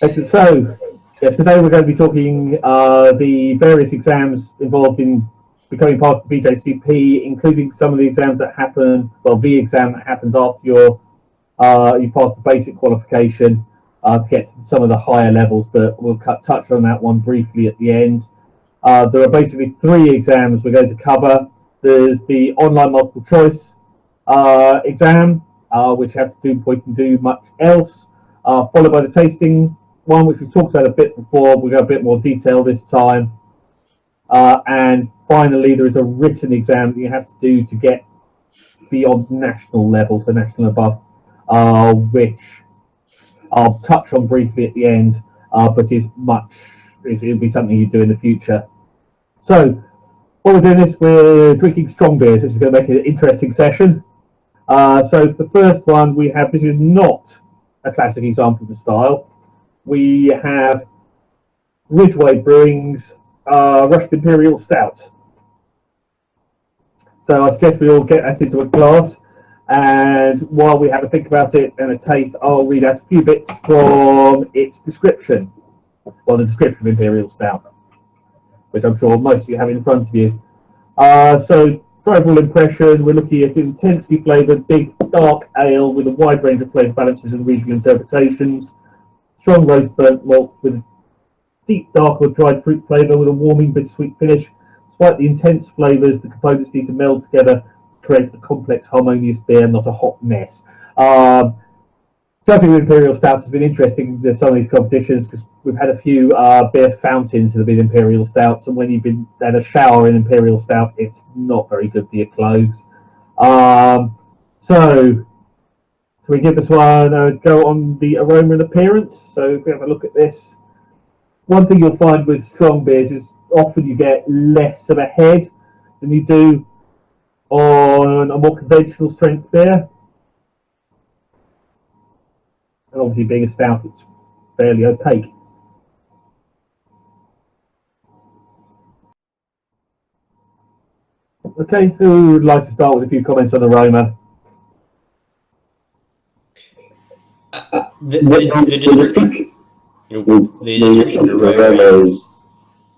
Excellent. So, yeah, today we're going to be talking the various exams involved in becoming part of the BJCP, including some of the exams that happen. Well, the exam that happens after you pass the basic qualification to get to some of the higher levels, but we'll touch on that one briefly at the end. There are basically three exams we're going to cover. There's the online multiple choice exam, which you have to do before you can do much else, followed by the tasting one, which we've talked about a bit before. We'll go a bit more detail this time. And finally, there is a written exam that you have to do to get beyond national level, so national above, which I'll touch on briefly at the end, but it'll be something you do in the future. So, while we're doing this, we're drinking strong beers, which is going to make it an interesting session. So, for the first one, this is not a classic example of the style. We have Ridgeway Brewing's Russian Imperial Stout. So I suggest we all get that into a glass, and while we have a think about it and a taste, I'll read out a few bits from its description. Well, the description of Imperial Stout, which I'm sure most of you have in front of you. So for overall impression, we're looking at intensely flavoured, big, dark ale with a wide range of flavour balances and regional interpretations. Strong roast burnt malt with a deep, dark or dried fruit flavour with a warming, bittersweet finish. Despite the intense flavours, the components need to meld together to create a complex, harmonious beer, not a hot mess. Starting with Imperial Stouts has been interesting with some of these competitions because we've had a few beer fountains that have been Imperial Stouts, and when you've been had a shower in Imperial Stout, it's not very good for your clothes. So we give this one a go on the aroma and appearance. So if we have a look at this, one thing you'll find with strong beers is often you get less of a head than you do on a more conventional strength beer. And obviously being a stout, it's fairly opaque. Okay, who would like to start with a few comments on aroma? The description of aroma is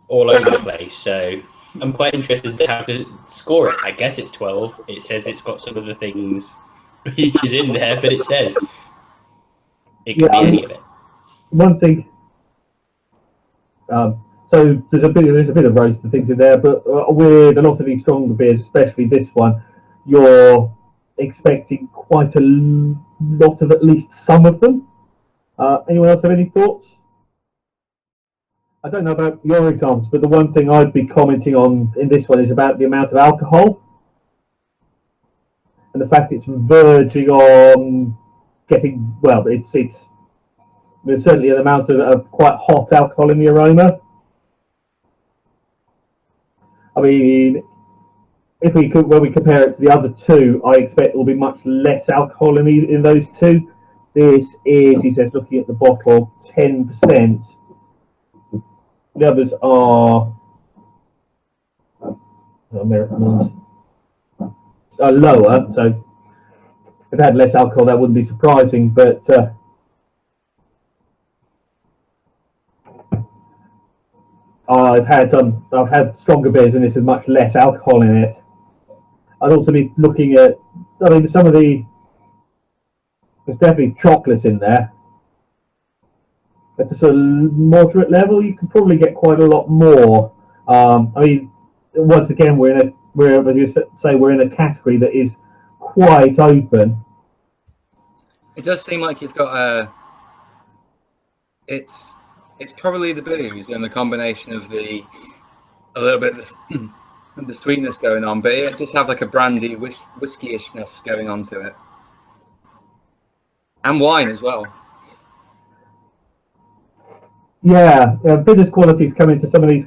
all over the place, so I'm quite interested to have to score it. I guess it's 12. It says it's got some of the things which is in there, but it says it could be any of it. One thing, so there's a bit of roast and things in there, but with a lot of these stronger beers, especially this one, you're expecting quite a lot of at least some of them. Anyone else have any thoughts? I don't know about your examples, but the one thing I'd be commenting on in this one is about the amount of alcohol and the fact it's verging on getting, well, there's certainly an amount of quite hot alcohol in the aroma. I mean, when we compare it to the other two, I expect there will be much less alcohol in those two. This is, he says, looking at the bottle, 10%. The others are American ones are lower, so if they had less alcohol, that wouldn't be surprising. But I've had stronger beers, and this is much less alcohol in it. I'd also be looking at, I mean, there's definitely chocolates in there. At a sort of moderate level, you could probably get quite a lot more. I mean, once again, we're in a category that is quite open. It does seem like you've got it's probably the booze and the combination of a little bit of the sweetness going on, but it just have like a brandy whiskey-ishness going on to it, and wine as well. Yeah, bitters qualities come into some of these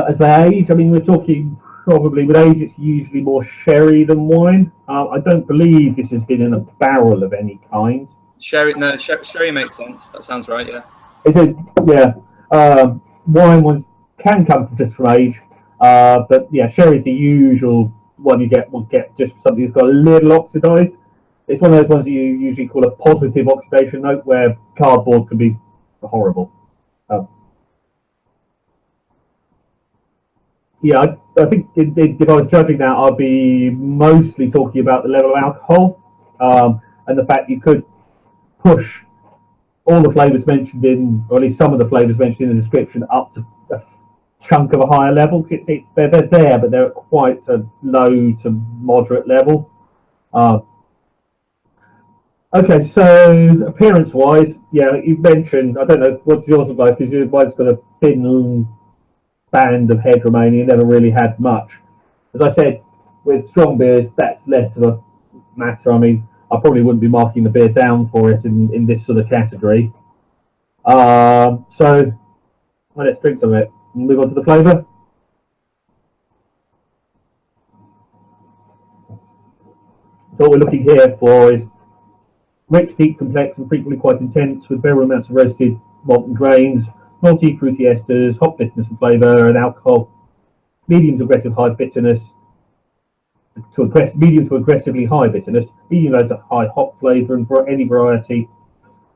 as they age. I mean, we're talking probably with age, it's usually more sherry than wine. I don't believe this has been in a barrel of any kind. Sherry makes sense. That sounds right. Yeah. Wine ones can come just from age, but yeah, sherry is the usual one you get. Will get just something that's got a little oxidized. it's one of those ones that you usually call a positive oxidation note, where cardboard can be horrible. Yeah, I think if I was judging that, I'd be mostly talking about the level of alcohol, and the fact you could push all the flavours mentioned in, or at least some of the flavours mentioned in the description, up to a chunk of a higher level. They're there, but they're at quite a low to moderate level. Okay, so appearance-wise, yeah, you mentioned, I don't know what's yours look like, because mine's got a thin band of head remaining, never really had much. As I said, with strong beers, that's less of a matter. I mean, I probably wouldn't be marking the beer down for it in this sort of category. So well, let's drink some of it and move on to the flavour. So what we're looking here for is rich, deep, complex, and frequently quite intense, with variable amounts of roasted malted grains, malty, fruity esters, hop bitterness and flavour, and alcohol. Medium to aggressive high bitterness, medium to aggressively high bitterness, medium low to high hop flavour, and for any variety.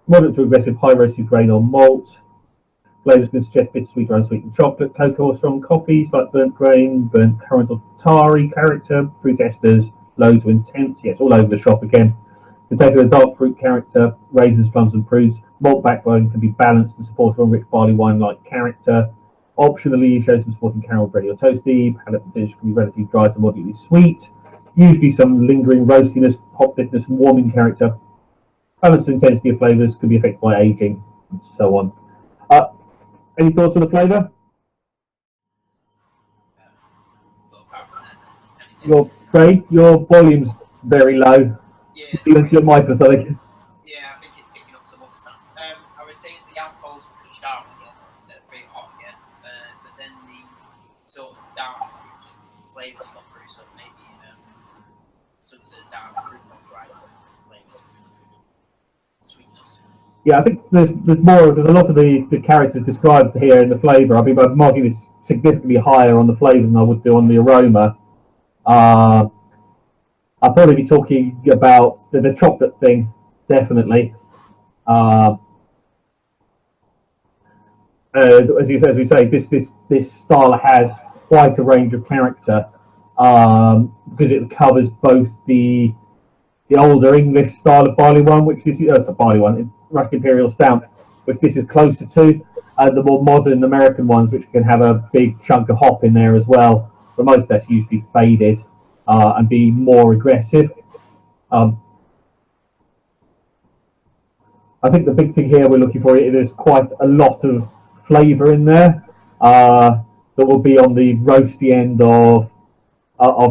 Moderate to aggressive high roasted grain or malt. Flavours can suggest bittersweet or unsweetened chocolate, cocoa or strong coffees like burnt grain, burnt currant or tarry character, fruit esters, low to intense. Yes, all over the shop again. Can take a dark fruit character, raisins, plums and prunes. Malt backbone can be balanced and supported on rich barley wine-like character. Optionally, show some supporting caramel, bready or toasty. Palate and finish can be relatively dry to moderately sweet. Usually some lingering roastiness, hop bitterness and warming character. Balance and intensity of flavours can be affected by aging and so on. Any thoughts on the flavour? Your volume's very low. Yeah, your mic or something. Yeah, I think it's picking up some other stuff. I was saying the alcohol's pretty sharp again, pretty hot again, but then the sort of dark fruit flavours got through, so maybe some of the dark fruit got dry flavours, sweetness. Yeah, I think there's a lot of the characters described here in the flavour. I mean, I'm marking this significantly higher on the flavour than I would do on the aroma. I'll probably be talking about the chocolate thing, definitely. As we say, this style has quite a range of character, because it covers both the older English style of barley wine, which is a barley wine, Russian Imperial Stout, which this is closer to, and the more modern American ones, which can have a big chunk of hop in there as well. But most that's usually faded and be more aggressive. I think the big thing here we're looking for, there's quite a lot of flavour in there that will be on the roasty end of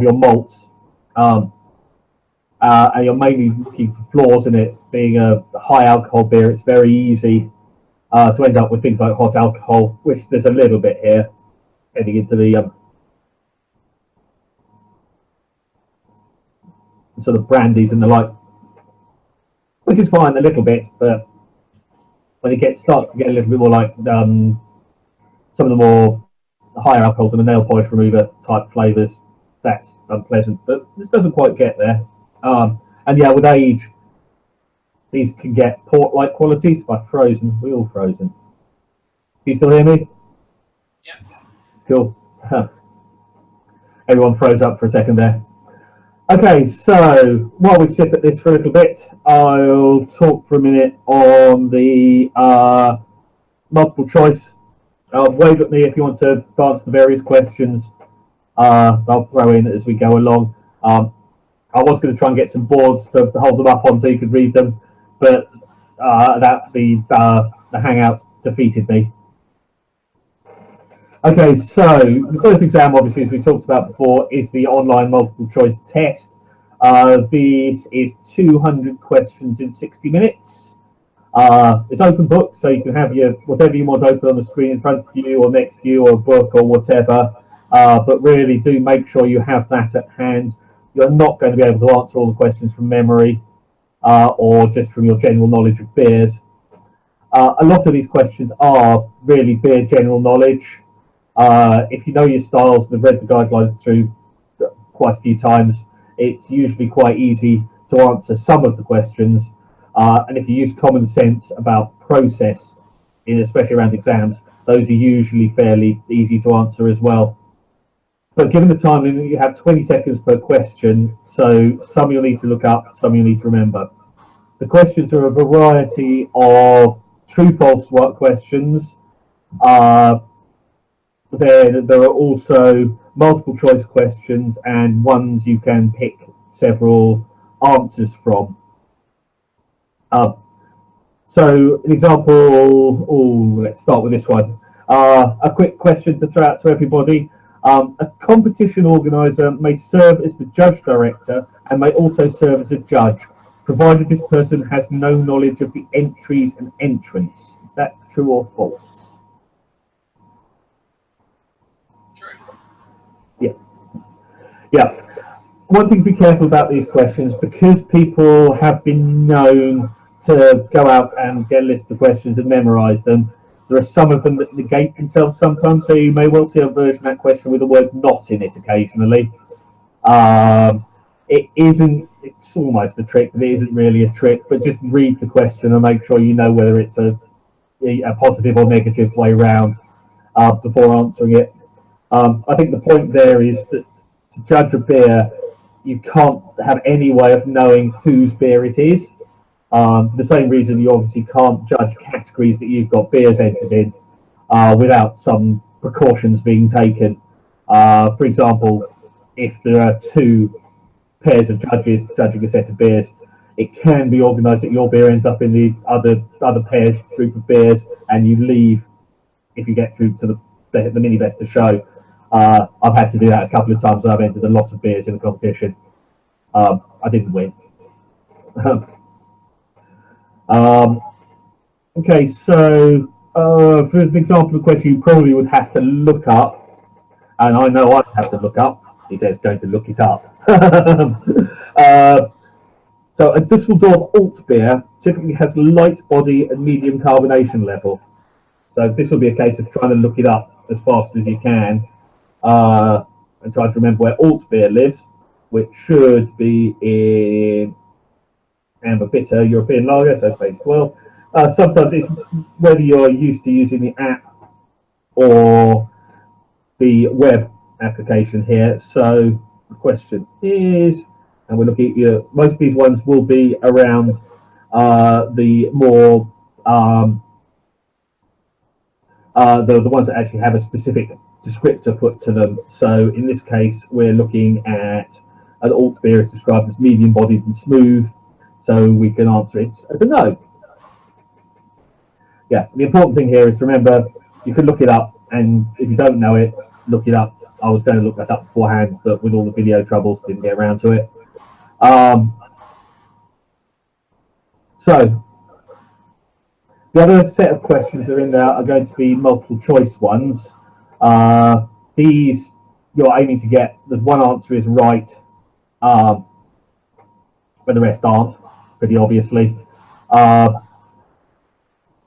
your malts. And you're mainly looking for flaws in it. Being a high alcohol beer, it's very easy to end up with things like hot alcohol, which there's a little bit here heading into the sort of brandies and the like, which is fine a little bit, but when it starts to get a little bit more like some of the more higher alcohols and the nail polish remover type flavours, that's unpleasant. But this doesn't quite get there. And yeah, with age, these can get port-like qualities. By frozen, we all frozen. Can you still hear me? Yeah. Cool. Everyone froze up for a second there. Okay, so while we sip at this for a little bit, I'll talk for a minute on the multiple choice. Wave at me if you want to answer the various questions. I'll throw in as we go along. I was going to try and get some boards to hold them up on so you could read them, but the Hangout defeated me. Okay, so the first exam, obviously, as we talked about before, is the online multiple choice test. This is 200 questions in 60 minutes. It's open book, so you can have whatever you want open on the screen in front of you or next to you, or a book or whatever. But really do make sure you have that at hand. You're not going to be able to answer all the questions from memory or just from your general knowledge of beers. A lot of these questions are really beer general knowledge. If you know your styles and have read the guidelines through quite a few times, it's usually quite easy to to answer some of the questions. And if you use common sense about process, especially around exams, those are usually fairly easy to answer as well. But given the time limit, you have 20 seconds per question, so some you'll need to look up, some you'll need to remember. The questions are a variety of true-false questions. There are also multiple choice questions and ones you can pick several answers from. So an example, let's start with this one. A quick question to throw out to everybody. A competition organizer may serve as the judge director and may also serve as a judge, provided this person has no knowledge of the entries and entrants. Is that true or false? True. Yeah. One thing to be careful about these questions, because people have been known to go out and get a list of questions and memorize them, there are some of them that negate themselves sometimes, so you may well see a version of that question with the word not in it occasionally. It isn't, it's almost a trick, but it isn't really a trick, but just read the question and make sure you know whether it's a positive or negative way round before answering it. I think the point there is that to judge a beer, you can't have any way of knowing whose beer it is. For the same reason you obviously can't judge categories that you've got beers entered in without some precautions being taken. For example, if there are two pairs of judges judging a set of beers, it can be organised that your beer ends up in the other pair's group of beers, and you leave if you get through to the mini best of show. I've had to do that a couple of times when I've entered a lot of beers in a competition. I didn't win. Okay, so for an example of a question you probably would have to look up, and I know I'd have to look up. He says going to look it up. So a Dusseldorf alt beer typically has light body and medium carbonation level. So this will be a case of trying to look it up as fast as you can and try to remember where alt beer lives, which should be in amber bitter European lager, so page 12. Sometimes it's whether you're used to using the app or the web application here. So the question is, and we're looking at most of these ones will be around the more the ones that actually have a specific descriptor put to them. So in this case, we're looking at an alt beer is described as medium bodied and smooth. So we can answer it as a no. Yeah, the important thing here is to remember you can look it up, and if you don't know it, look it up. I was going to look that up beforehand, but with all the video troubles, didn't get around to it. So the other set of questions that are in there are going to be multiple choice ones. These you're aiming to get, there's one answer is right, but the rest aren't, pretty obviously.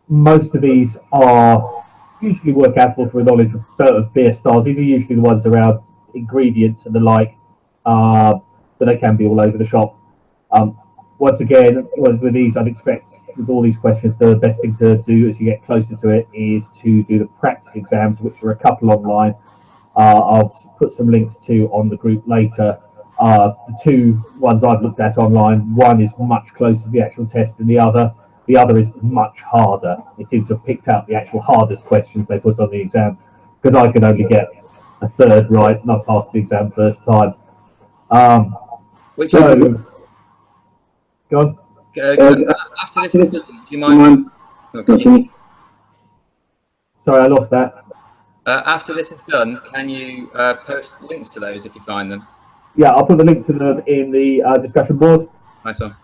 Most of these are usually work outable for a knowledge of beer styles. These are usually the ones around ingredients and the like, but they can be all over the shop. Once again, with these, I'd expect with all these questions, the best thing to do as you get closer to it is to do the practice exams, which are a couple online. I'll put some links to on the group later. The two ones I've looked at online, one is much closer to the actual test than the other. The other is much harder. It seems to have picked out the actual hardest questions they put on the exam, because I could only get a third right and I passed the exam first time. Go on. After this, do you mind? Okay. Sorry, I lost that. After this is done, can you post links to those if you find them? Yeah, I'll put the link to them in the discussion board. Nice one.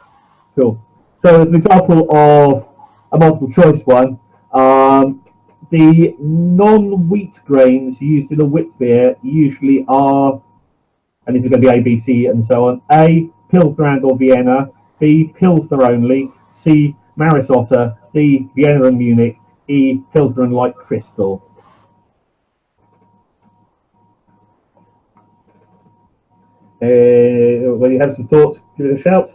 Cool. So as an example of a multiple choice one, the non-wheat grains used in a wit beer usually are, and this is going to be A, B, C, and so on. A, Pilsner and or Vienna. B, Pilsner only. C, Maris Otter. D, Vienna and Munich. E, Pilsner and Light Crystal. When you have some thoughts, give it a shout.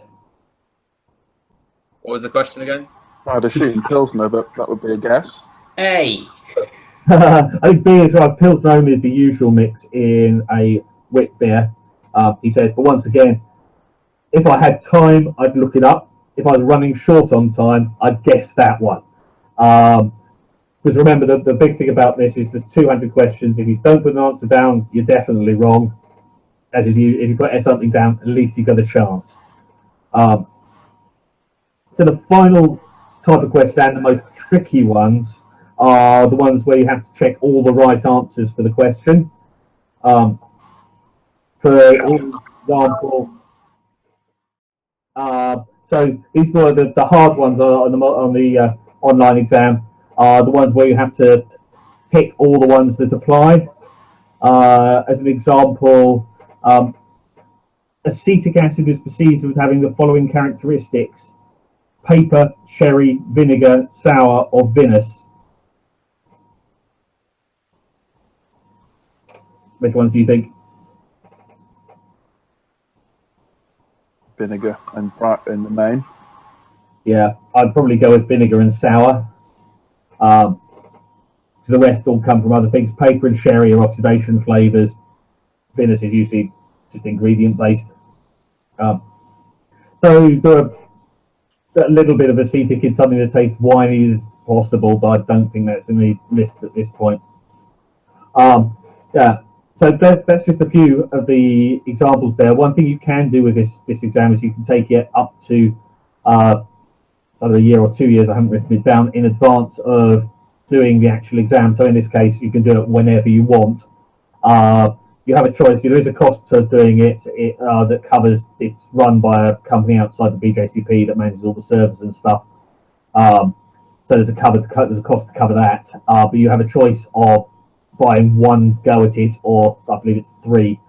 What was the question again? I'd assume Pilsner, but that would be a guess. Hey, I think beer is right. Pilsner only is the usual mix in a wit beer. He said, but once again, if I had time, I'd look it up. If I was running short on time, I'd guess that one. Because remember, the big thing about this is there's 200 questions. If you don't put an answer down, you're definitely wrong. As if you put something down, at least you've got a chance. So the final type of question, and the most tricky ones, are the ones where you have to check all the right answers for the question. For example, so these were the hard ones on the online exam, are the ones where you have to pick all the ones that apply. As an example, acetic acid is perceived as having the following characteristics: paper, sherry, vinegar, sour, or vinous. Which ones do you think? Vinegar and in the main. Yeah, I'd probably go with vinegar and sour. The rest all come from other things. Paper and sherry are oxidation flavors. Vinous is usually just ingredient based. So there are a little bit of acetic in something that tastes winey is possible, but I don't think that's in the list at this point. Yeah, so that's just a few of the examples there. One thing you can do with this exam is you can take it up to either a year or 2 years. I haven't written it down in advance of doing the actual exam. So in this case, you can do it whenever you want. You have a choice. There is a cost to doing it that covers. It's run by a company outside the BJCP that manages all the servers and stuff. So there's a cost to cover that. But you have a choice of buying one go at it, or I believe it's 3.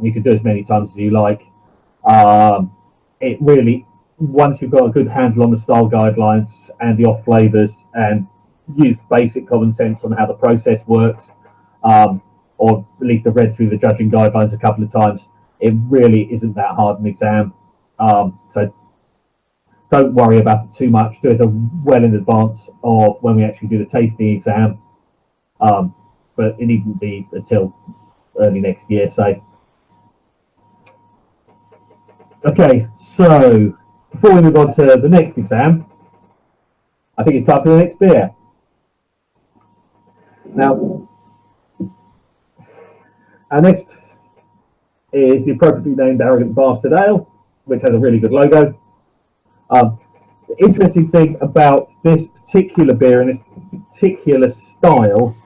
You can do as many times as you like. It really, once you've got a good handle on the style guidelines and the off flavors, and use basic common sense on how the process works, or at least I've read through the judging guidelines a couple of times, it really isn't that hard an exam. So don't worry about it too much. Do it well in advance of when we actually do the tasting exam. But it needn't be until early next year, say. Okay, so before we move on to the next exam, I think it's time for the next beer. Now, our next is the appropriately named Arrogant Bastard Ale, which has a really good logo. The interesting thing about this particular beer and this particular style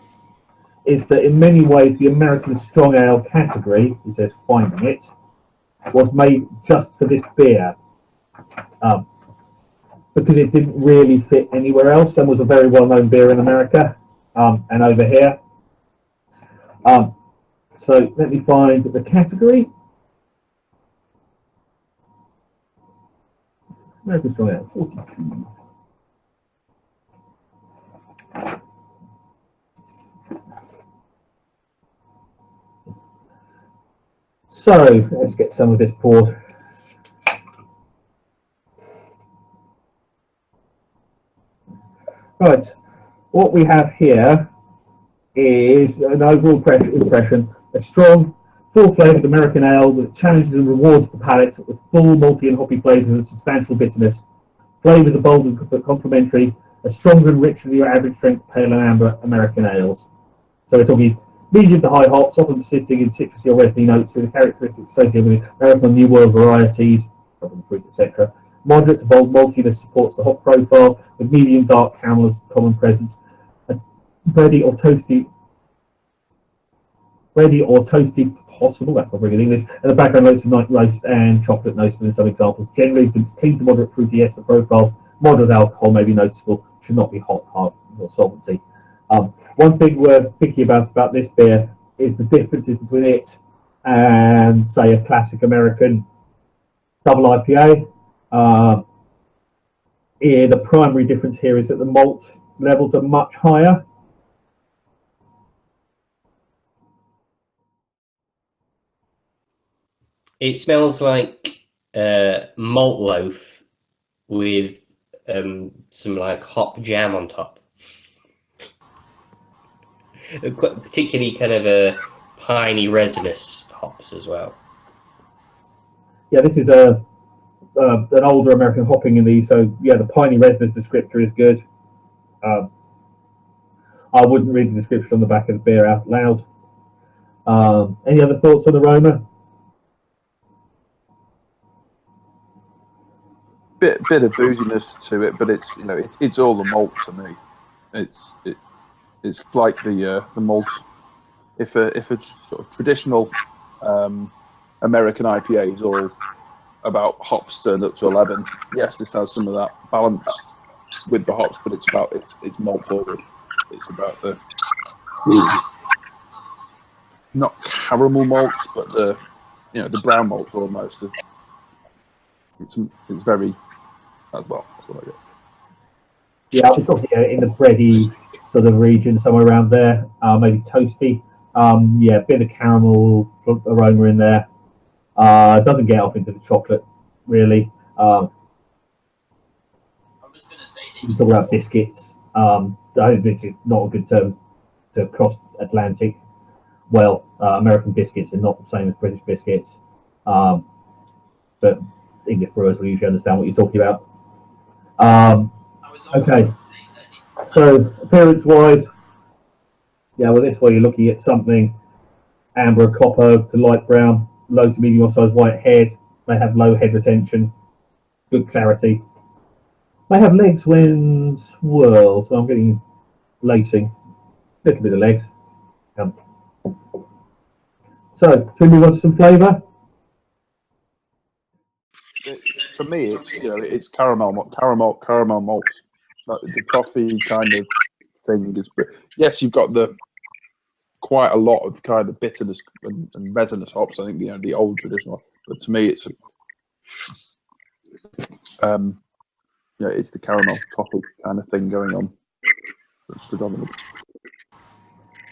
is that in many ways the American Strong Ale category, he says finding it, was made just for this beer. Because it didn't really fit anywhere else and was a very well-known beer in America and over here. So let me find the category. American Strong Ale, 42. So let's get some of this poured. Right, what we have here is an overall impression: a strong, full-flavoured American ale that challenges and rewards the palate with full malty and hoppy flavours and substantial bitterness. Flavours are bold and complementary, are stronger and richer than your average strength pale and amber American ales. So we're talking medium to high hops, often persisting in citrusy or resiny notes with the characteristics associated with American New World varieties, fruit, etc. Moderate to bold maltiness supports the hop profile, with medium dark caramel as common presence. A bready or toasty possible, that's not very good English, and the background notes of night roast and chocolate notes in some examples. Generally, it's clean to moderate fruity ester profile. Moderate alcohol may be noticeable, should not be hot, hard, or solvency. One thing worth thinking about this beer is the differences between it and, say, a classic American double IPA. The primary difference here is that the malt levels are much higher. It smells like malt loaf with some like hop jam on top. Particularly kind of a piney resinous hops as well. Yeah, this is an older American hopping in these, so yeah, the piney resinous descriptor is good. I wouldn't read the description on the back of the beer out loud. Any other thoughts on the aroma? Bit of booziness to it, but it's it's all the malt to me. It's like the malt. If a sort of traditional American IPA is all about hops turned up to 11, yes, this has some of that balanced with the hops, but it's malt forward. It's about the not caramel malts, but the brown malts almost. It's very as well. That's what I get. Yeah, I'll be talking in the bready sort of region, somewhere around there, maybe toasty. Yeah, a bit of caramel aroma in there. Doesn't get off into the chocolate, really. I was going to say that you talk about biscuits. I think this is not a good term to cross Atlantic. Well, American biscuits are not the same as British biscuits, but English brewers will usually understand what you're talking about. Okay, so appearance-wise, yeah, well, this way you're looking at something amber, copper to light brown, low to medium size white head. They have low head retention, good clarity. They have legs when swirled, so I'm getting lacing, a little bit of legs. So, should we move on to some flavour? For me, it's caramel malts. Like the coffee kind of thing is. Yes, you've got quite a lot of kind of bitterness and resinous hops. I think the old traditional, but to me, it's it's the caramel coffee kind of thing going on. That's predominant.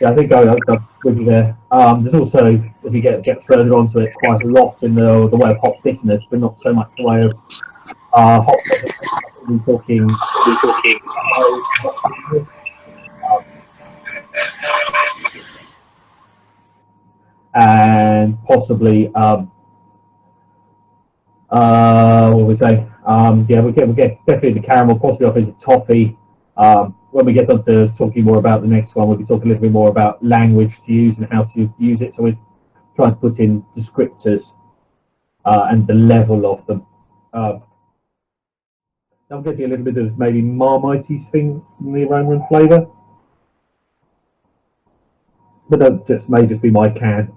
Yeah, I think I'm with you there. There's also, if you get further onto it, quite a lot in the way of hop bitterness, but not so much the way of hop. We're talking. And possibly, what we say? Yeah, we get definitely the caramel, possibly off into toffee. When we get on to talking more about the next one, we'll be talking a little bit more about language to use and how to use it. So we're trying to put in descriptors and the level of them. I'm getting a little bit of maybe Marmite-y thing in the aroma and flavour, but that may just be my can.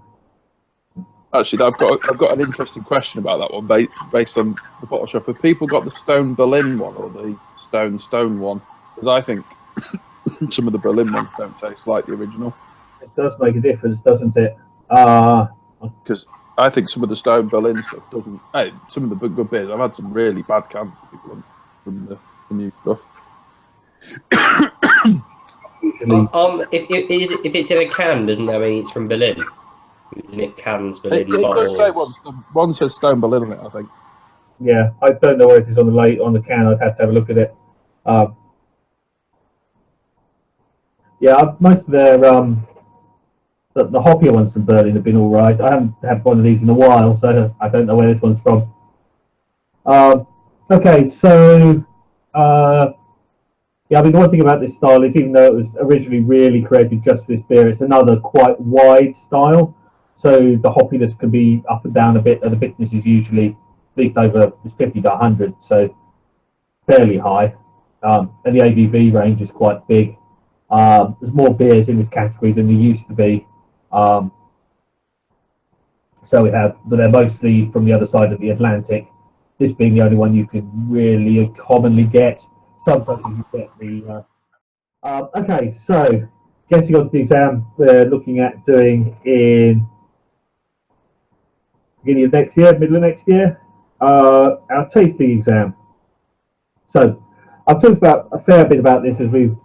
Actually, I've got an interesting question about that one based on the bottle shop. Have people got the Stone Berlin one or the Stone one? Because I think some of the Berlin ones don't taste like the original. It does make a difference, doesn't it? Because I think some of the Stone Berlin stuff doesn't. Hey, some of the good beers. I've had some really bad cans from the new stuff. If it's in a can, doesn't that mean it's from Berlin? Isn't it cans Berlin? It does say one says Stone Berlin on it, I think. Yeah, I don't know where it is on the can. I'd have to have a look at it. Yeah, most of their the hoppier ones from Berlin have been all right. I haven't had one of these in a while, so I don't know where this one's from. Okay, so yeah, I mean, the one thing about this style is, even though it was originally really created just for this beer, it's another quite wide style. So the hoppiness can be up and down a bit, and the bitterness is usually at least over 50 to 100, so fairly high. And the ABV range is quite big. There's more beers in this category than there used to be. So we have, but they're mostly from the other side of the Atlantic. This being the only one you can really commonly get. Sometimes you get the. Okay, so getting on to the exam, we're looking at doing in beginning of next year, middle of next year, our tasting exam. So I've talked about a fair bit about this as we've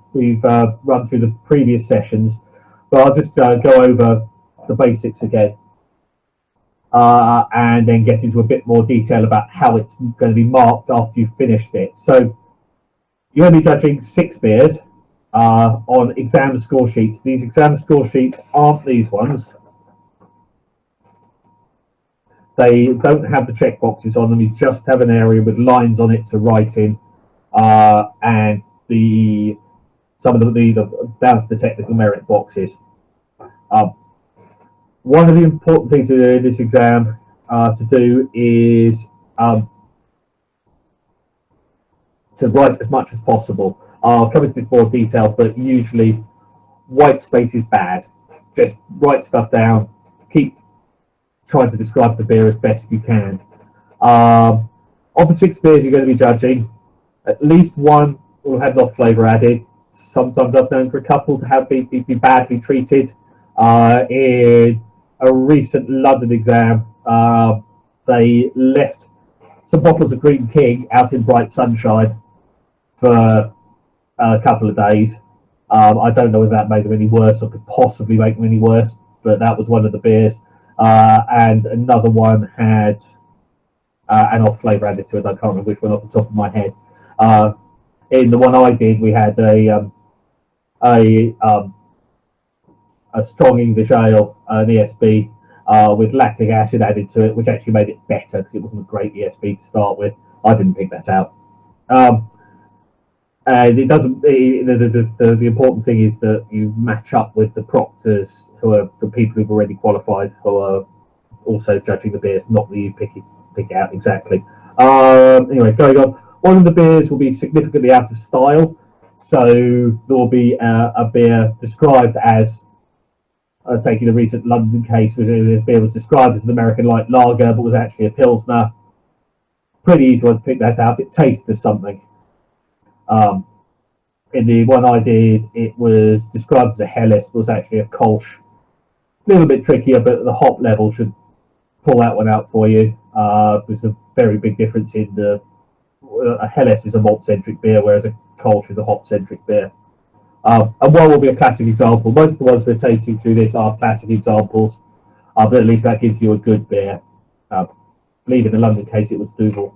run through the previous sessions, but I'll just go over the basics again, and then get into a bit more detail about how it's going to be marked after you've finished it. So you're going to be judging 6 beers on exam score sheets. These exam score sheets aren't these ones. They don't have the check boxes on them. You just have an area with lines on it to write in, and some of the down to the technical merit boxes. One of the important things to do in this exam to do is to write as much as possible. I'll come into this more detail, but usually white space is bad. Just write stuff down. Keep trying to describe the beer as best you can. Of the 6 beers you're going to be judging, at least one will have off flavour added. Sometimes I've known for a couple to have be badly treated. In a recent London exam, they left some bottles of Green King out in bright sunshine for a couple of days. I don't know whether that made them any worse or could possibly make them any worse, but that was one of the beers. And another one had an off flavour added to it. I can't remember which one off the top of my head. In the one I did, we had a strong English ale, an ESB, with lactic acid added to it, which actually made it better because it wasn't a great ESB to start with. I didn't pick that out. And it doesn't. The important thing is that you match up with the proctors, who are the people who've already qualified, who are also judging the beers, not that you pick it out exactly. Anyway, going on. One of the beers will be significantly out of style, so there will be a beer described as, taking a recent London case, where the beer was described as an American light lager, but was actually a Pilsner. Pretty easy one to pick that out. It tastes of something. In the one I did, it was described as a Helles, but was actually a Kolsch. A little bit trickier, but the hop level should pull that one out for you. There's a very big difference in a Helles is a malt-centric beer, whereas a Kolsch is a hop-centric beer. And one will be a classic example. Most of the ones we're tasting through this are classic examples, but at least that gives you a good beer. I believe in the London case it was Dougal.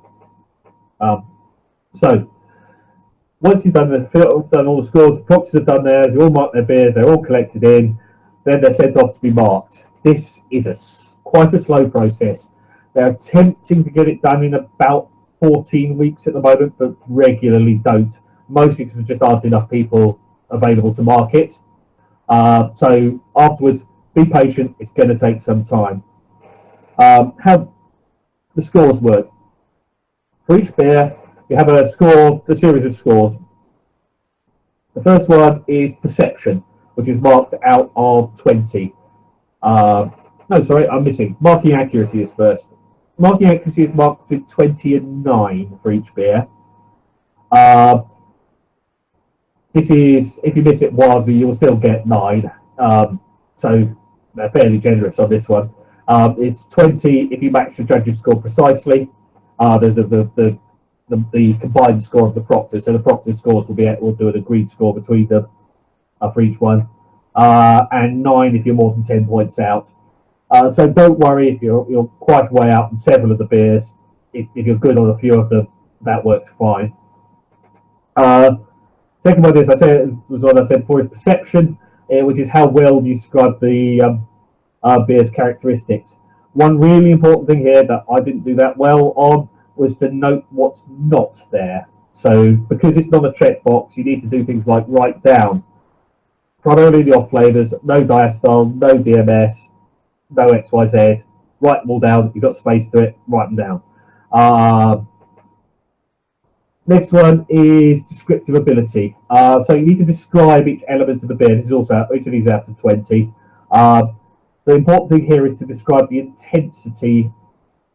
So, once you've done all the scores, the proctors have done theirs, they all marked their beers, they're all collected in, then they're sent off to be marked. This is quite a slow process. They're attempting to get it done in about 14 weeks at the moment, but regularly don't. Mostly because there just aren't enough people available to mark it. So afterwards, be patient, it's going to take some time. How the scores work. For each beer, you have a series of scores. The first one is perception, which is marked out of 20. No, sorry, I'm missing. Marking accuracy is first. Marking accuracy is marked between 20 and 9 for each beer. This is, if you miss it wildly, you'll still get 9. So they're fairly generous on this one. It's 20 if you match the judge's score precisely. The combined score of the proctors. So the proctor's scores will do an agreed score between them for each one. And 9 if you're more than 10 points out. So don't worry if you're quite a way out on several of the beers. If you're good on a few of them, that works fine. Second one is, was what I said before, is perception, which is how well you describe the beer's characteristics. One really important thing here that I didn't do that well on was to note what's not there. So because it's not a checkbox, you need to do things like write down primarily the off flavors, no diastole, no DMS, no XYZ. Write them all down. You've got space to it, write them down. Next one is descriptive ability. So you need to describe each element of the beer. This is also each of these out of 20. The important thing here is to describe the intensity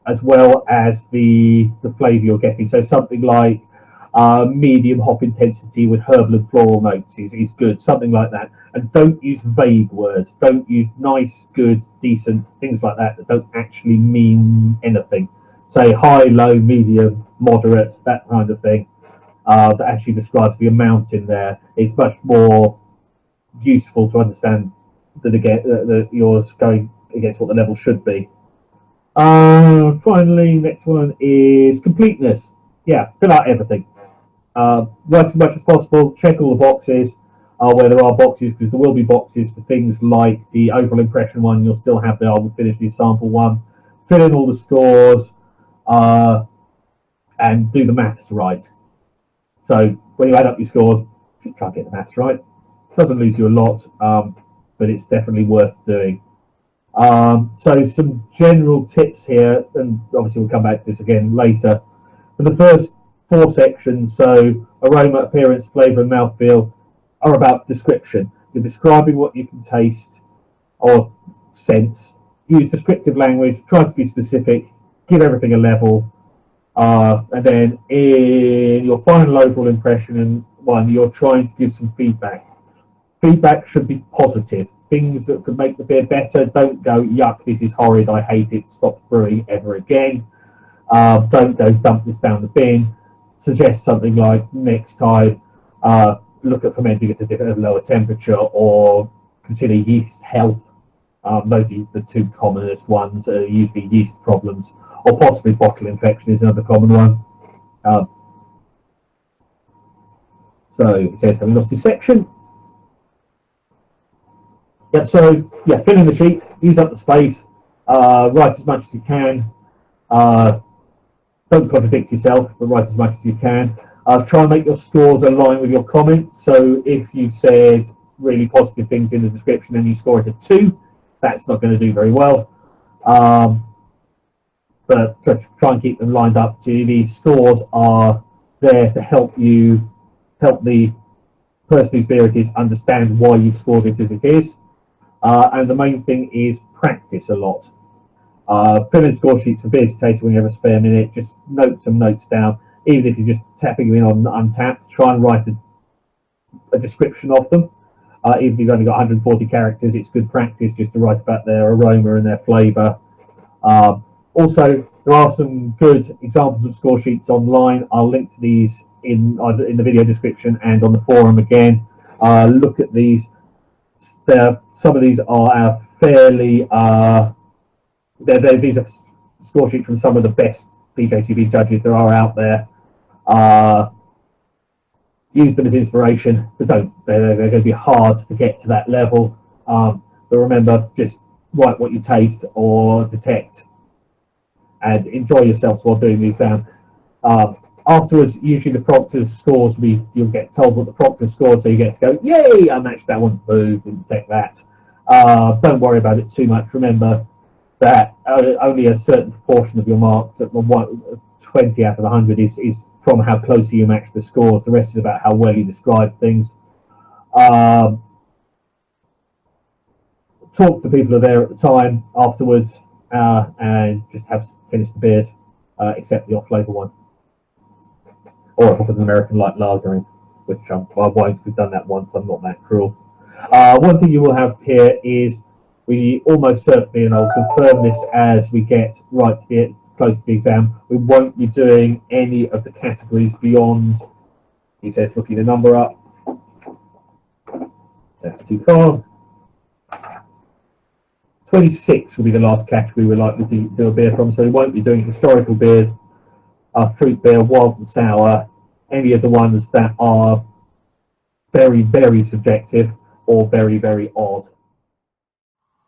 as well as the flavour you're getting. So something like medium hop intensity with herbal and floral notes is good, something like that. And don't use vague words. Don't use nice, good, decent, things like that don't actually mean anything. Say high, low, medium, moderate, that kind of thing, that actually describes the amount in there. It's much more useful to understand that you're going against what the level should be. Finally, next one is completeness. Yeah, fill out everything. Write as much as possible. Check all the boxes where there are boxes, because there will be boxes for things like the overall impression one. You'll still have the I will finish the sample one. Fill in all the scores and do the maths right. So when you add up your scores, just try and get the maths right. It doesn't lose you a lot, but it's definitely worth doing. So some general tips here, and obviously we'll come back to this again later. For the first 4 sections, so aroma, appearance, flavour and mouthfeel, are about description. You're describing what you can taste or sense. Use descriptive language, try to be specific, give everything a level, and then in your final overall impression you're trying to give some feedback. Feedback should be positive. Things that could make the beer better. Don't go, yuck, this is horrid, I hate it, stop brewing ever again. Don't go, dump this down the bin. Suggest something like, next time, look at fermenting at a lower temperature, or consider yeast health. Those are the 2 commonest ones, usually yeast problems, or possibly bottle infection is another common one. So it says, having lost this section. Yeah, so yeah, fill in the sheet, use up the space, write as much as you can. Don't contradict yourself, but write as much as you can. Try and make your scores align with your comments. So if you've said really positive things in the description and you score it a 2, that's not going to do very well. But try and keep them lined up to you. These scores are there to help the person whose beer it is understand why you've scored it as it is. And the main thing is practice a lot. Fill in score sheets for beers to taste when you have a spare minute. Just note some notes down. Even if you're just tapping them in on Untapped, try and write a description of them. Even if you've only got 140 characters, it's good practice just to write about their aroma and their flavour. Also, there are some good examples of score sheets online. I'll link to these in the video description and on the forum again. Look at these. Some of these are fairly. These are score sheets from some of the best BJCP judges there are out there. Use them as inspiration, but they're going to be hard to get to that level. But remember, just write what you taste or detect and enjoy yourself while doing the exam. Afterwards, usually the proctor's scores, you'll get told what the proctor scored, so you get to go, yay, I matched that one, boo, didn't detect that. Don't worry about it too much. Remember that only a certain proportion of your marks, 20 out of 100, is from how closely you match the scores. The rest is about how well you describe things. Talk to people who are there at the time afterwards, and just finish the beers, except the off-flavour one. Or if an American light lager, which I won't. We've done that once. I'm not that cruel. One thing you will have here is we almost certainly, and I'll confirm this as we get right to the close to the exam, we won't be doing any of the categories beyond. He says, looking the number up. That's too far. 26 will be the last category we're likely to do a beer from, so we won't be doing historical beers, fruit beer, wild and sour, any of the ones that are very, very subjective or very, very odd.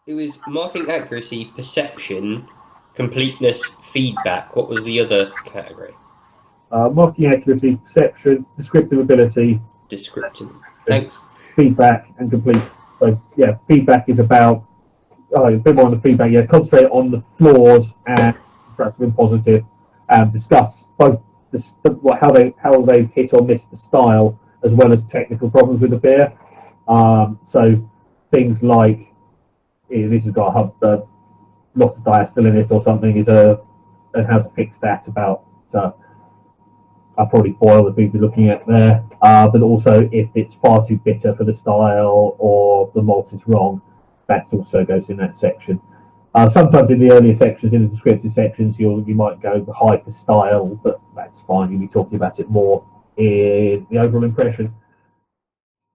It was marking accuracy, perception, completeness, feedback. What was the other category? Marking accuracy, perception, descriptive ability. Descriptive. Thanks. Feedback and complete. So yeah, feedback is about a bit more on the feedback. Yeah, concentrate on the flaws and perhaps been positive, and discuss both how they hit or miss the style as well as technical problems with the beer. So things like this has got a lot of diacetyl in it or something, and how to fix that. About I'll probably boil would be looking at there, but also if it's far too bitter for the style or the malt is wrong, that also goes in that section. Sometimes in the earlier sections, in the descriptive sections, you might go high for style, but that's fine. You'll be talking about it more in the overall impression.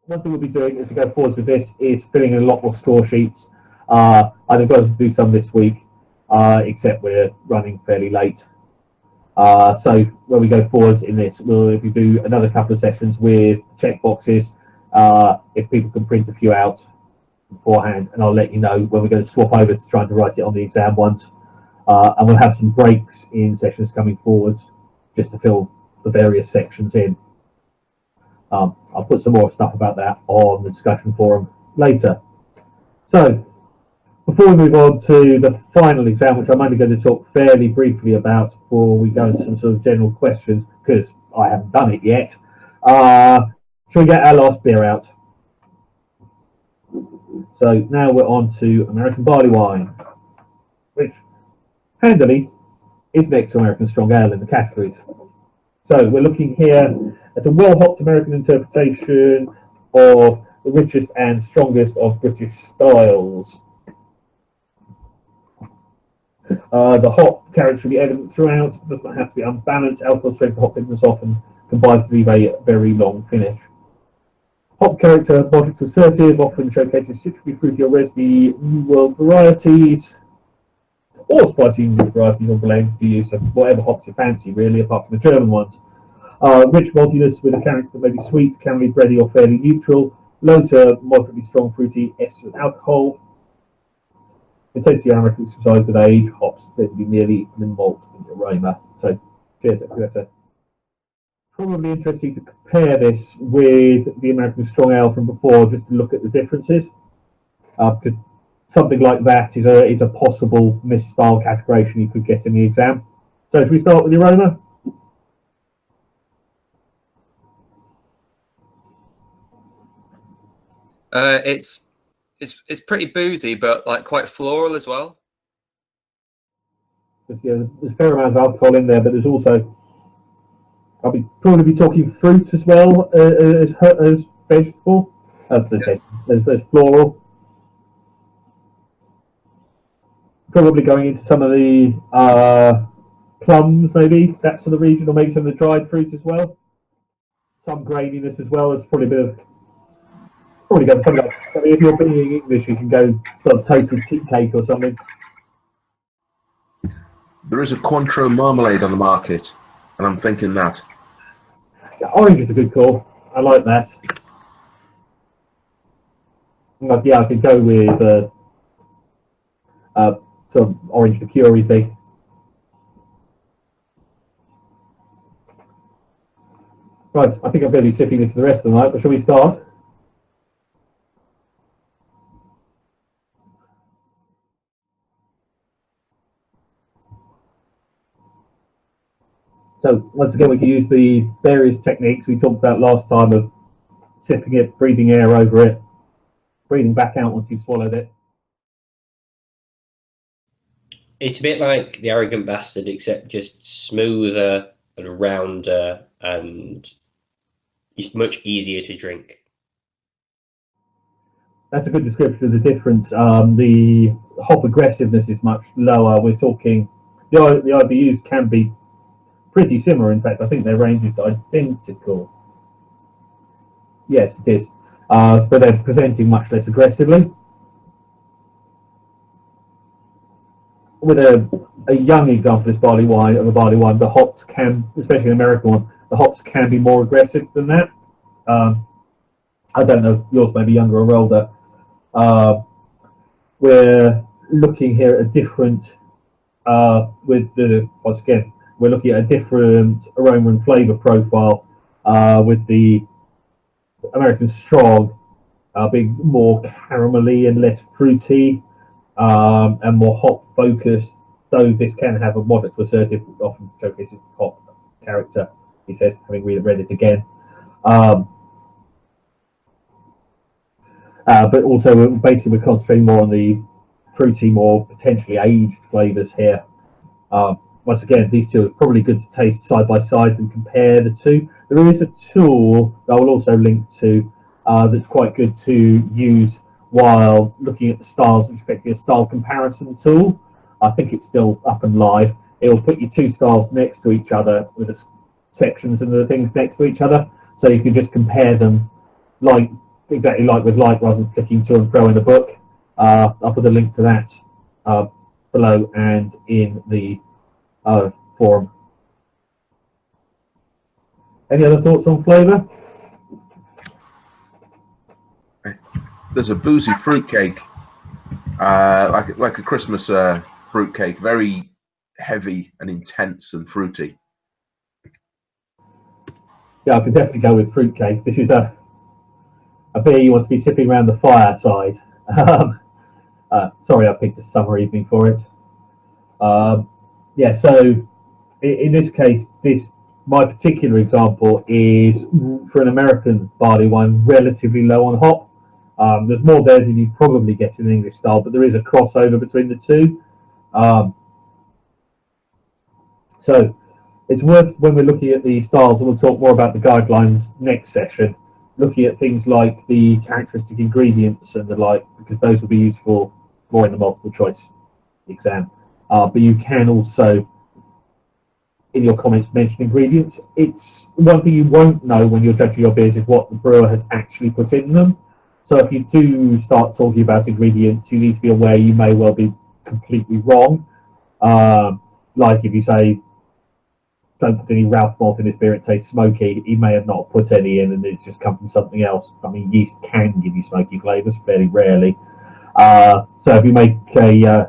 One thing we'll be doing as we go forward with this is filling in a lot more score sheets. I've got to do some this week, except we're running fairly late. So when we go forwards in this, we'll do another couple of sessions with checkboxes. If people can print a few out beforehand, and I'll let you know when we're going to swap over to trying to write it on the exam ones. And we'll have some breaks in sessions coming forwards just to fill the various sections in. I'll put some more stuff about that on the discussion forum later. So before we move on to the final exam, which I'm only going to talk fairly briefly about before we go into some sort of general questions, because I haven't done it yet, shall we get our last beer out? So now we're on to American barley wine, which handily is next to American strong ale in the categories. So we're looking here at a well-hopped American interpretation of the richest and strongest of British styles. The hop character should be evident throughout. It does not have to be unbalanced. Alcohol strength, hop thickness often combines to leave a very long finish. Hop character, moderate to assertive, often showcases citrusy, fruity or resiny New World varieties, or spicy English varieties or blend. You use whatever hops you fancy, really, apart from the German ones. Rich maltiness with a character that may be sweet, can be bready or fairly neutral. Low to moderately strong fruity essence and alcohol. Intensity aromatic subsides with age. Hops tend to be nearly equal in malt and aroma. So, cheers, Greta. Probably interesting to compare this with the American strong ale from before, just to look at the differences. Because something like that is a possible misstyle categorization you could get in the exam. So, if we start with the aroma. It's pretty boozy, but like quite floral as well. There's a fair amount of alcohol in there, but there's also, I'll probably be talking fruit as well as vegetable. There's floral. Probably going into some of the plums, maybe that sort of region, or maybe some of the dried fruit as well. Some graininess as well. There's probably a bit of. Probably go for something like, I mean, if you're being English, you can go sort of toasted tea cake or something. There is a Cointreau marmalade on the market, and I'm thinking that. Yeah, orange is a good call. I like that. Yeah, I could go with sort of orange liqueur-y thing. Right, I think I'm going to be sipping this for the rest of the night, but shall we start? So once again, we can use the various techniques we talked about last time of sipping it, breathing air over it, breathing back out once you've swallowed it. It's a bit like the Arrogant Bastard, except just smoother and rounder, and it's much easier to drink. That's a good description of the difference. The hop aggressiveness is much lower. We're talking the IBUs can be pretty similar. In fact, I think their range is identical. Yes, it is. But they're presenting much less aggressively. With a young example of barley wine, the hops can, especially an American one, the hops can be more aggressive than that. I don't know, yours may be younger or older. We're looking here at a different, once again, we're looking at a different aroma and flavour profile with the American strong being more caramelly and less fruity and more hop focused, though this can have a moderate to assertive, often showcases hop character, he says, having read it again. But also basically we're concentrating more on the fruity, more potentially aged flavours here. Once again, these two are probably good to taste side by side and compare the two. There is a tool that I will also link to that's quite good to use while looking at the styles, which is effectively a style comparison tool. I think it's still up and live. It will put your two styles next to each other with the sections and the things next to each other, so you can just compare them exactly like with like, rather than flicking to and fro in the book. I'll put a link to that below and in the forum. Any other thoughts on flavour? There's a boozy fruitcake, like a Christmas fruitcake, very heavy and intense and fruity. Yeah, I could definitely go with fruitcake. This is a beer you want to be sipping around the fireside. Sorry, I picked a summer evening for it. Yeah, so in this case, my particular example is for an American barley wine, relatively low on hop. There's more there than you probably get in an English style, but there is a crossover between the two. So it's worth, when we're looking at the styles, and we'll talk more about the guidelines next session, looking at things like the characteristic ingredients and the like, because those will be useful more in the multiple choice exam. But you can also, in your comments, mention ingredients. It's one thing you won't know when you're judging your beers is what the brewer has actually put in them. So if you do start talking about ingredients, you need to be aware you may well be completely wrong. Like if you say, don't put any Ralph malt in this beer, it tastes smoky, he may have not put any in and it's just come from something else. I mean, yeast can give you smoky flavours, fairly rarely. So if you make a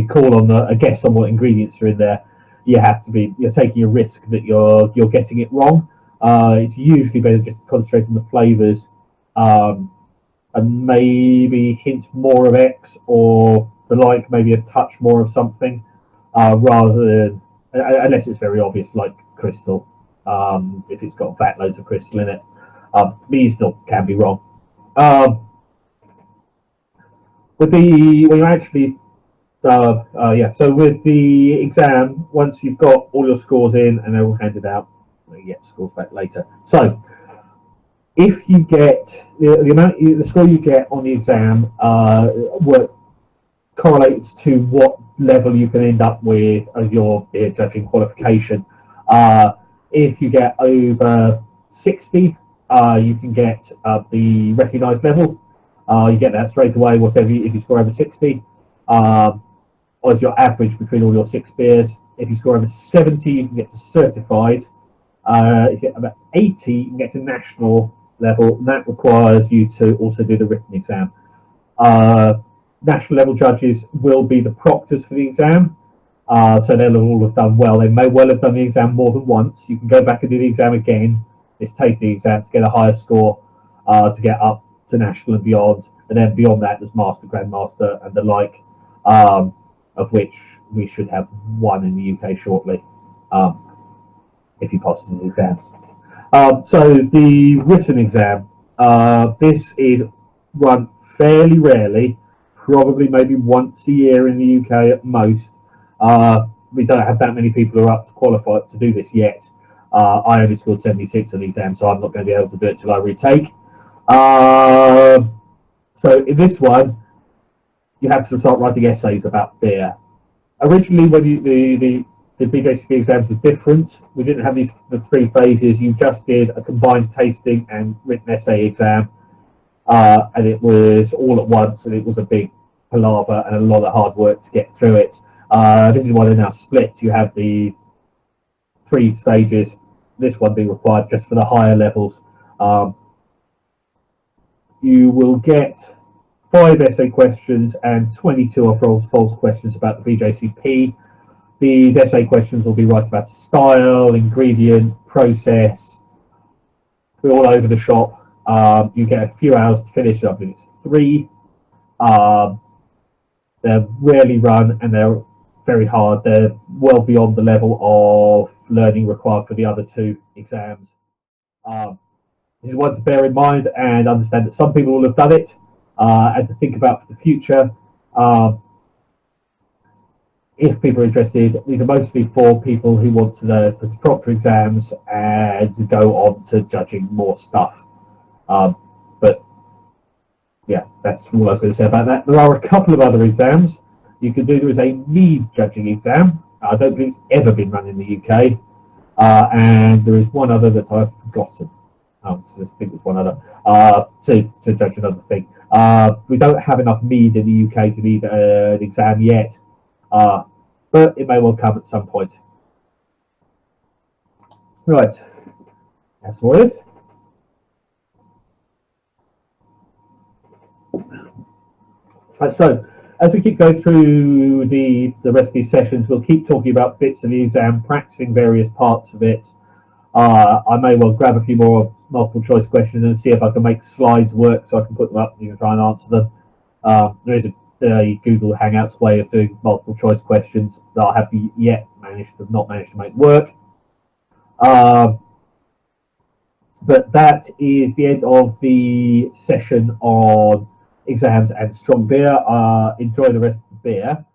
call on a guess on what ingredients are in there, you're taking a risk that you're getting it wrong. It's usually better just to concentrate on the flavours and maybe hint more of X or the like, maybe a touch more of something, rather than, unless it's very obvious, like crystal, if it's got fat loads of crystal in it. But you still can be wrong. When you actually, so with the exam, once you've got all your scores in and they're all handed out, you get scores back later. So if you get the score you get on the exam, correlates to what level you can end up with as your beer judging qualification. If you get over 60, you can get the recognised level. You get that straight away, if you score over 60. Or as your average between all your 6 beers. If you score over 70, you can get to certified. If you get about 80, you can get to national level, and that requires you to also do the written exam. National level judges will be the proctors for the exam, so they'll all have done well. They may well have done the exam more than once. You can go back and do the exam again, this tasting exam, to get a higher score, to get up to national and beyond, and then beyond that there's master, grandmaster and the like, of which we should have one in the UK shortly, if he passes his exams. So the written exam, this is run fairly rarely, probably maybe once a year in the UK at most. We don't have that many people who are up to qualify to do this yet. I only scored 76 on the exam, so I'm not going to be able to do it till I retake. So in this one, you have to start writing essays about beer. Originally, when the BJCP exams were different, we didn't have the 3 phases. You just did a combined tasting and written essay exam, and it was all at once, and it was a big palaver and a lot of hard work to get through it. This is why they're now split. You have the 3 stages, this one being required just for the higher levels. You will get 5 essay questions and 22 or false questions about the BJCP. These essay questions will be right about style, ingredient, process. We're all over the shop. You get a few hours to finish up. It's 3. They're rarely run and they're very hard. They're well beyond the level of learning required for the other 2 exams. This is one to bear in mind and understand that some people will have done it, and to think about for the future. If people are interested, these are mostly for people who want to learn for the proctor exams and to go on to judging more stuff. But yeah, that's all I was going to say about that. There are a couple of other exams you can do. There is a mead judging exam. I don't think it's ever been run in the UK. And there is one other that I've forgotten. I think there's one other to judge another thing. We don't have enough mead in the UK to need an exam yet, but it may well come at some point. Right. That's what it is. Right, so as we keep going through the rest of these sessions, we'll keep talking about bits of the exam, practicing various parts of it. I may well grab a few more multiple choice questions and see if I can make slides work so I can put them up and you can try and answer them. There is a Google Hangouts way of doing multiple choice questions that I have not managed to make work. But that is the end of the session on exams and strong beer. Enjoy the rest of the beer.